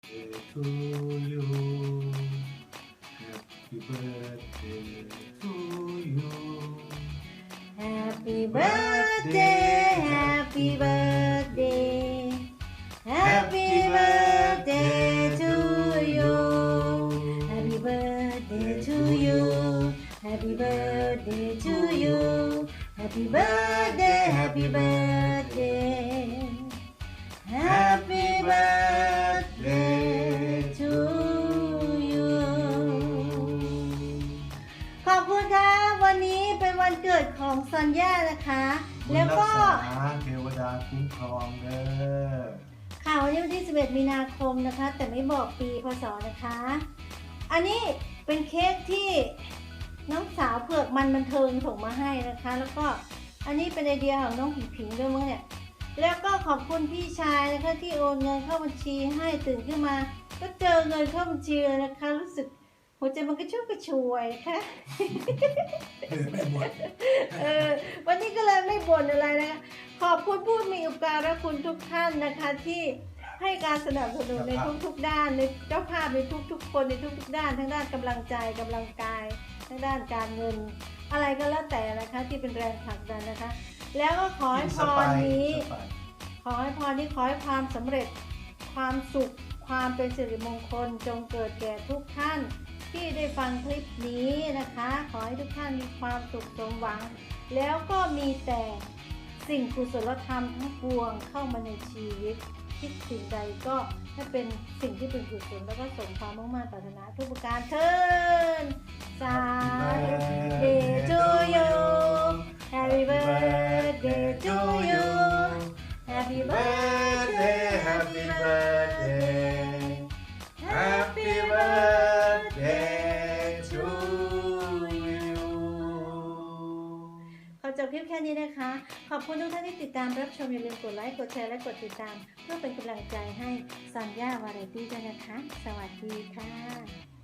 to you Happy birthday to you Happy birthday Happy birthday Happy birthday to you Happy birthday to you Happy birthday to you Happy birthday Happy birthday Happy birthday to you ขอบคุณครับวันนี้เป็นวันเกิดของซอนย่านะคะ แล้วก็ เทวดาคุ้มครองเด้อ ข่าววันนี้วันที่ 11 มีนาคมนะคะ แต่ไม่บอกปีพศนะคะ อันนี้เป็นเค้กที่น้องสาวเผือกมันบันเทิงส่งมาให้นะคะ แล้วก็อันนี้เป็นไอเดียของน้องผิงด้วยมั้งเนี่ย แล้วก็ขอบคุณพี่ชายนะคะที่โอนเงินเข้าบัญชีให้ตื่นขึ้นมา ก็เจอเงินเข้าบัญชีเลยนะคะ รู้สึกหัวใจมันกระชุ่มกระชวยนะคะ ไม่หมด วันนี้ก็เลยไม่บ่นอะไรนะคะขอบคุณผู้มีอุปการะคุณทุกท่านนะคะที่ให้การสนับสนุนในทุกๆด้านในเจ้าภาพในทุกๆคนในทุกๆด้านทั้งด้านกำลังใจกำลังกายทั้งด้านการเงิน อะไรก็แล้วแต่นะคะที่เป็นแรงผลักดันนะคะ แล้วก็ขอให้พรนี้ขอให้ความสำเร็จความสุขความเป็นสิริมงคลจงเกิดแก่ทุกท่านที่ได้ฟังคลิปนี้นะคะขอให้ทุกท่านมีความสุขสมหวังแล้วก็มีแต่สิ่งกุศลธรรมทั้งปวงเข้ามาในชีวิตคิดสิ่งใดก็ให้เป็นสิ่งที่เป็นกุศลแล้วก็สมความมุ่งมั่นปรารถนาทุกประการเทินสาธุ to you Happy birthday to you Happy birthday Happy birthday Happy birthday to you ขอจบคลิปแค่นี้นะคะ ขอบคุณทุกท่านที่ติดตามรับชมอย่าลืมกดไลค์กดแชร์และกดติดตามเพื่อเป็นกำลังใจให้ซอนย่าวาไรตี้ด้วยนะคะ สวัสดีค่ะ